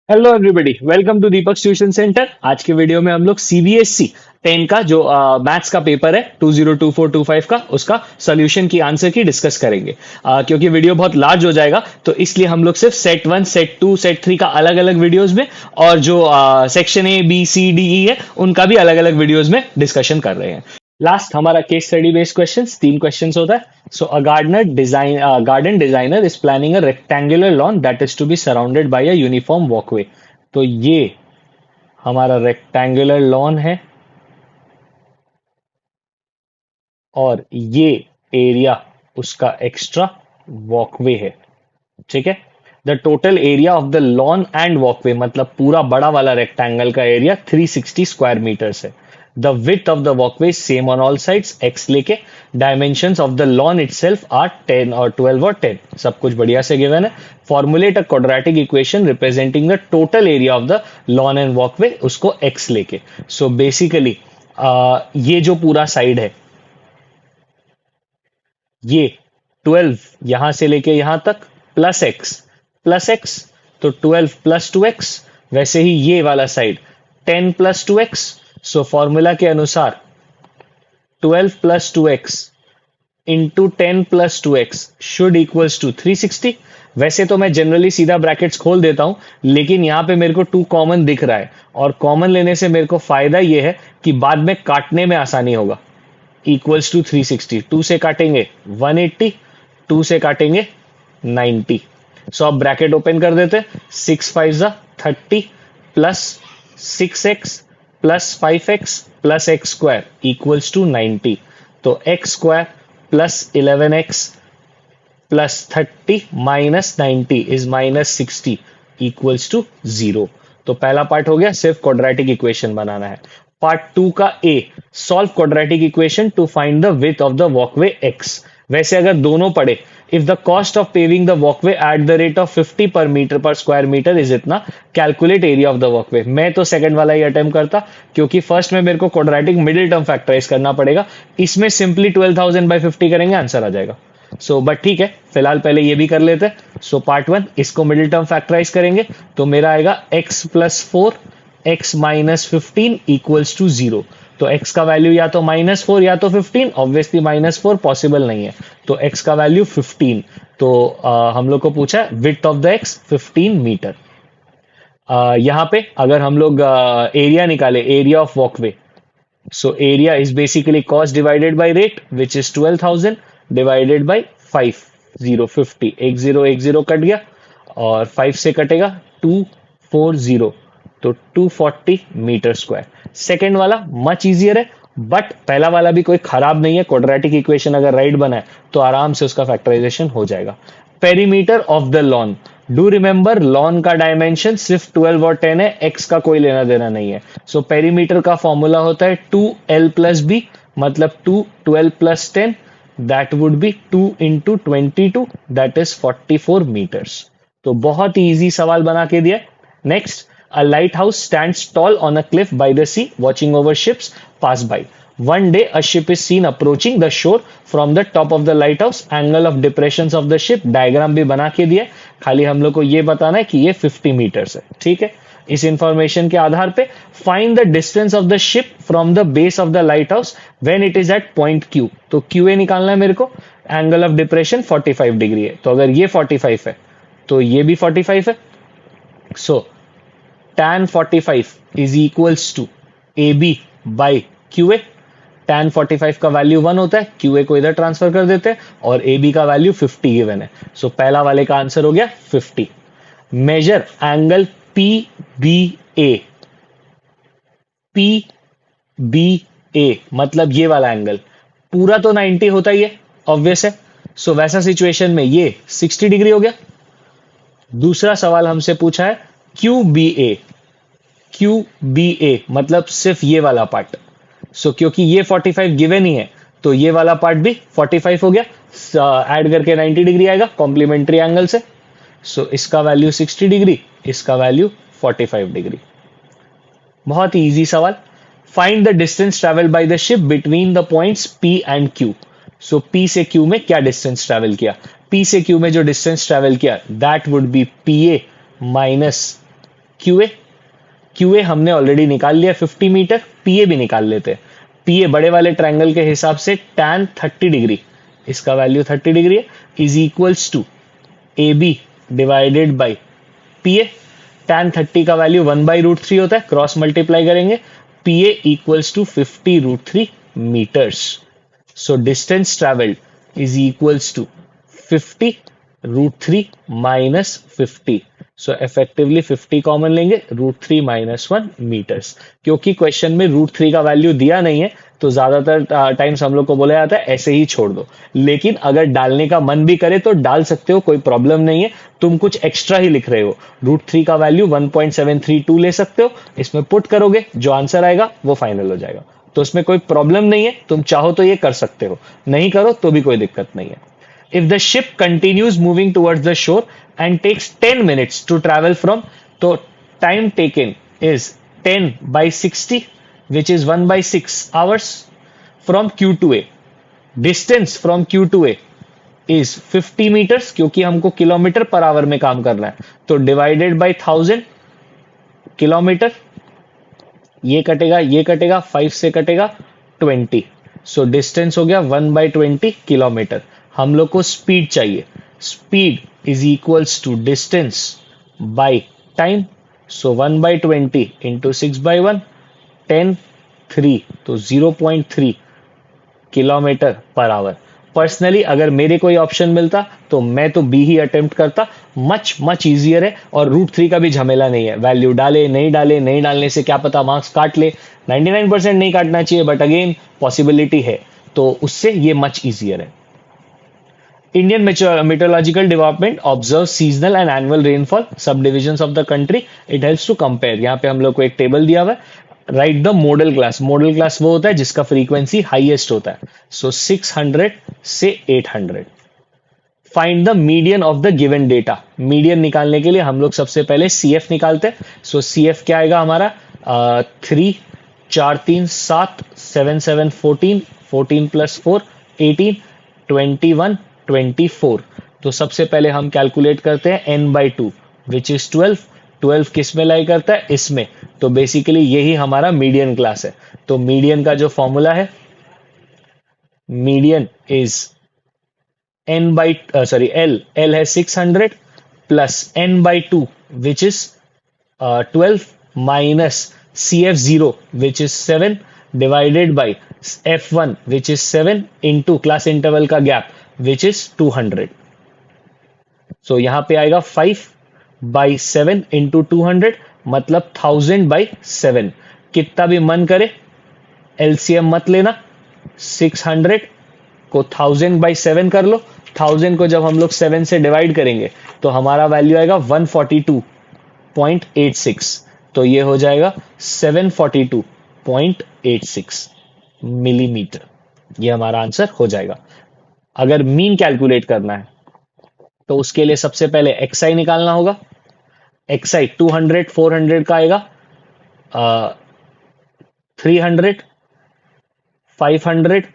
Hello everybody, welcome to Deepak tuition centre. आज के video में हम लोग सीबीएसई 10 का जो मैथ्स का पेपर है 2024-25 का उसका सॉल्यूशन की आंसर की डिस्कस करेंगे। क्योंकि वीडियो बहुत लार्ज हो जाएगा तो इसलिए हम लोग सिर्फ सेट 1 सेट 2 सेट 3 का अलग अलग वीडियोस में और जो section A B C D E है उनका भी अलग अलग वीडियोस में डिस्कशन कर रहे हैं। लास्ट हमारा case study based questions, 3 questions होता है। So a garden designer is planning a rectangular lawn that is to be surrounded by a uniform walkway. तो ये हमारा रेक्टेंगुलर लॉन है और ये एरिया उसका एक्स्ट्रा वॉकवे है। ठीक है। The total area of the lawn and walkway मतलब पूरा बड़ा वाला रेक्टेंगल का एरिया 360 स्क्वायर मीटर्स है। The width of the walkway same on all sides x लेके। Dimensions of the lawn itself are 10 और 12 और 10। सब कुछ बढ़िया से गिवन है। Formulate a quadratic equation representing the total area of the lawn and walkway, उसको एक्स लेके। सो बेसिकली ये जो पूरा साइड है ये 12 यहां से लेके यहां तक प्लस एक्स, तो 12 प्लस 2x। वैसे ही ये वाला side 10 plus 2x। So formula के अनुसार 12 plus 2x into 10 plus 2x should equals to 360। वैसे तो मैं जनरली सीधा ब्रैकेट्स खोल देता हूं, लेकिन यहां पे मेरे को 2 कॉमन दिख रहा है और कॉमन लेने से मेरे को फायदा यह है कि बाद में काटने में आसानी होगा। इक्वल्स टू 360, 2 से काटेंगे 180, 2 से काटेंगे 90। सो अब ब्रैकेट ओपन कर देते। 6 5 जा 30 plus 6x plus 5x plus x square equals to 90। तो x square plus 11x plus 30 minus 90 is minus 60 equals to 0। तो पहला पार्ट हो गया, सिर्फ क्वाड्रेटिक इक्वेशन बनाना है। पार्ट 2 का a, solve quadratic equation to find the width of the walkway x. वैसे अगर दोनों पढ़े, if the cost of paving the walkway at the rate of 50 per metre per square metre is इतना, calculate area of the walkway. मैं तो second वाला ही attempt करता, क्योंकि फर्स्ट में मेरे को क्वाड्रेटिक मिडिल टर्म फैक्टराइज करना पड़ेगा। इसमें सिंपली 12,000 बाई 50 करेंगे, आंसर आ जाएगा। बट ठीक है, फिलहाल पहले ये भी कर लेते हैं। पार्ट 1, इसको मिडिल टर्म फैक्टराइज करेंगे तो मेरा आएगा x plus 4 x minus 15 equals to 0। तो x का वैल्यू या तो -4 या तो 15। ऑब्वियसली -4 पॉसिबल नहीं है, तो x का वैल्यू 15। तो हम लोग को पूछा है विड्थ ऑफ द x 15 मीटर। यहां पे अगर हम लोग एरिया निकाले, area of walkway, so area is basically cost divided by rate which is 12,000 divided by 5 0 50। एक जीरो कट गया और 5 से कटेगा 240, तो 240 मीटर स्क्वायर। सेकेंड वाला मच इजियर है, बट पहला वाला भी कोई खराब नहीं है। क्वाड्रेटिक इक्वेशन अगर राइट बना है तो आराम से उसका फैक्टराइजेशन हो जाएगा। Perimeter of the lawn, do remember lawn का डायमेंशन सिर्फ 12 और 10 है, एक्स का कोई लेना देना नहीं है। पेरीमीटर का फॉर्मूला होता है 2l प्लस बी, मतलब 2 12 plus 10, that would be 2 into 22, that is 44 metres. तो बहुत ही इजी सवाल बना के दिया। Next, a lighthouse stands tall on a cliff by the sea, watching over ships pass by. One day, a ship is seen approaching the shore from the top of the lighthouse. Angle of depressions of the ship, diagram भी बना के दिया। खाली हम लोग को ये बताना है कि ये 50 मीटर्स है। ठीक है, इस इंफॉर्मेशन के आधार पे find the distance of the ship from the base of the lighthouse when it is at point Q. तो क्यू ए निकालना है मेरे को। एंगल ऑफ डिप्रेशन 45 डिग्री है, तो अगर ये 45 है तो ये भी 45 है। सो tan 45 is equals to AB by QA। tan 45 का वैल्यू 1 होता है, QA को इधर ट्रांसफर कर देते हैं और AB का वैल्यू 50 गिवन है। पहला वाले का आंसर हो गया 50। Major angle PBA। PBA मतलब ये वाला एंगल पूरा तो 90 होता ही है, ऑब्वियस है। वैसा सिचुएशन में ये 60 डिग्री हो गया। दूसरा सवाल हमसे पूछा है QBA। QBA मतलब सिर्फ ये वाला पार्ट। क्योंकि ये 45 गिवन ही है तो ये वाला पार्ट भी 45 हो गया। ऐड करके 90 डिग्री आएगा कॉम्प्लीमेंट्री एंगल से। इसका वैल्यू 60 डिग्री, इसका वैल्यू 45 डिग्री। बहुत ही इजी सवाल। Find the distance travel by the ship between the points P and Q। P से Q में क्या डिस्टेंस ट्रेवल किया? P से Q में जो डिस्टेंस ट्रेवल किया that would B PA minus QA, QA हमने ऑलरेडी निकाल लिया 50 मीटर, पीए भी निकाल लेते हैं। पीए बड़े वाले ट्रायंगल के हिसाब से tan 30 डिग्री, इसका वैल्यू 30 डिग्री है, is equals to A B divided by PA. tan 30 का वैल्यू 1/√3 होता है, क्रॉस मल्टीप्लाई करेंगे, PA equals to 50√3 metres. So distance travelled is equals to 50√3 minus 50। So effectively 50 common लेंगे, √3 माइनस 1 मीटर्स। क्योंकि question में √3 का value दिया नहीं है तो ज्यादातर टाइम्स हम लोग को बोला जाता है ऐसे ही छोड़ दो, लेकिन अगर डालने का मन भी करे तो डाल सकते हो, कोई प्रॉब्लम नहीं है। तुम कुछ एक्स्ट्रा ही लिख रहे हो, √3 का वैल्यू 1.732 ले सकते हो, इसमें पुट करोगे, जो आंसर आएगा वो फाइनल हो जाएगा। तो उसमें कोई प्रॉब्लम नहीं है, तुम चाहो तो ये कर सकते हो, नहीं करो तो भी कोई दिक्कत नहीं है। If the ship continues moving towards the shore and takes 10 minutes to travel from, तो time taken is 10/60, which is 1/6 hours from Q to A. Distance from Q to A is 50 meters, क्योंकि हमको kilometre per hour में काम करना है, तो divided by 1000 kilometre, ये कटेगा 5 से कटेगा 20। सो डिस्टेंस हो गया 1/20 किलोमीटर। हम लोग को स्पीड चाहिए, speed is equals to distance by time. So 1/20 into 6/1, 10 3, तो 0.3 किलोमीटर पर आवर। पर्सनली अगर मेरे कोई ऑप्शन मिलता तो मैं तो बी ही अटेम्प्ट करता, मच इजियर है, और √3 का भी झमेला नहीं है, वैल्यू डाले नहीं डाले, नहीं डालने से क्या पता मार्क्स काट ले। 99% नहीं काटना चाहिए, बट अगेन पॉसिबिलिटी है, तो उससे ये मच इजियर है। Indian Meteorological Department observes seasonal and annual rainfall subdivisions of the country. It helps to compare. यहाँ पे हम लोग को एक टेबल दिया हुआ है। Right the model class, model class वो होता है जिसका फ्रीक्वेंसी हाईएस्ट होता है। सो 600 से 800। Find the median of the given data. Median निकालने के लिए हम लोग सबसे पहले CF निकालते हैं। सो CF क्या आएगा हमारा, 3 4 3 7 7 7 14, 14 + 4 18, 21 24। तो सबसे पहले हम कैलकुलेट करते हैं n/2 विच इज 12। 12 किस में लाई करता है, इसमें। तो बेसिकली यही हमारा मीडियन क्लास है। तो मीडियन का जो फॉर्मूला है, मीडियन इज L है 600 plus n/2 which is 12 minus CF0 which is 7 divided by F1 which is 7 into class interval का गैप विच इज 200। सो यहां पे आएगा 5/7 इंटू 200, मतलब 1000/7। कितना भी मन करे LCM मत लेना, 600 को 1000/7 कर लो। 1000 को जब हम लोग 7 से डिवाइड करेंगे तो हमारा वैल्यू आएगा 142.86। तो ये हो जाएगा 742.86 मिलीमीटर। ये हमारा आंसर हो जाएगा। अगर मीन कैलकुलेट करना है तो उसके लिए सबसे पहले XI निकालना होगा। XI 200 400 का आएगा, 300 500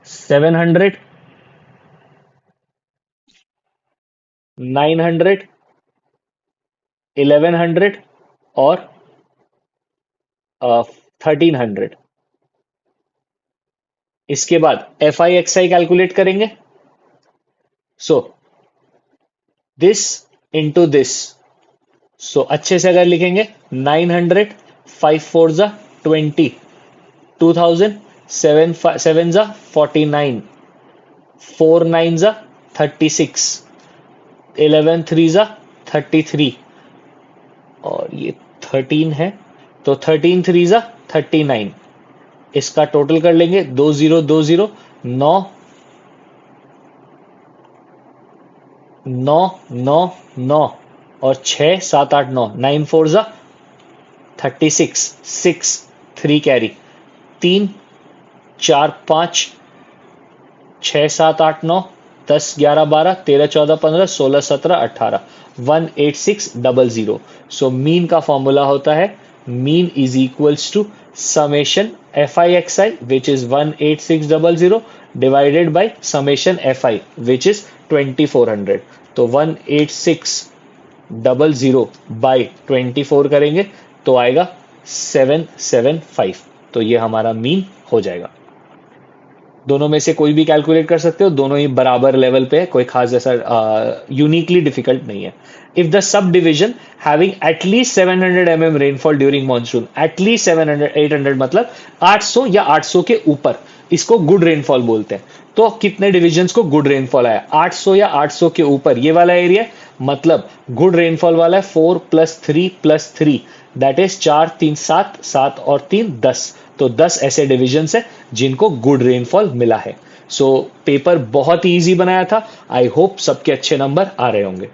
700 900 1100 और 1300। इसके बाद FI/XI कैलकुलेट करेंगे। सो दिस इंटू दिस, सो अच्छे से अगर लिखेंगे 900 5 4 जा 20, 2000 7 जा 49, 4 9 जा 36, 11 3 जा 33, और ये 13 है तो 13 3 जा 39। इसका टोटल कर लेंगे 2020, 9 9 9 9 और 6 7 8 9, 9 4 जा 36, 6 3 कैरी, 3 4 5 6 7 8 9 10 11 12 13 14 15 16 17 18, 18600। सो मीन का फॉर्मूला होता है, mean is equals to summation FI/XI which is 18600 divided by summation FI which is 2400। तो 186 00/24 करेंगे तो आएगा 775। तो ये हमारा मीन हो जाएगा। दोनों में से कोई भी कैलकुलेट कर सकते हो, दोनों ही बराबर लेवल पे है, कोई खास ऐसा यूनिकली डिफिकल्ट नहीं है। If the sub division having at least 700 mm rainfall during monsoon, at least 700 800 मतलब 800 या 800 के ऊपर, इसको गुड रेनफॉल बोलते हैं। तो कितने डिविजन्स को गुड रेनफॉल आया? 800 या 800 के ऊपर, ये वाला एरिया मतलब गुड रेनफॉल वाला है 4 + 3 + 3, दैट इज 4 3 7, 7 और 3 10। तो 10 ऐसे डिविजन्स है जिनको गुड रेनफॉल मिला है। सो पेपर बहुत ही ईजी बनाया था। आई होप सबके अच्छे नंबर आ रहे होंगे।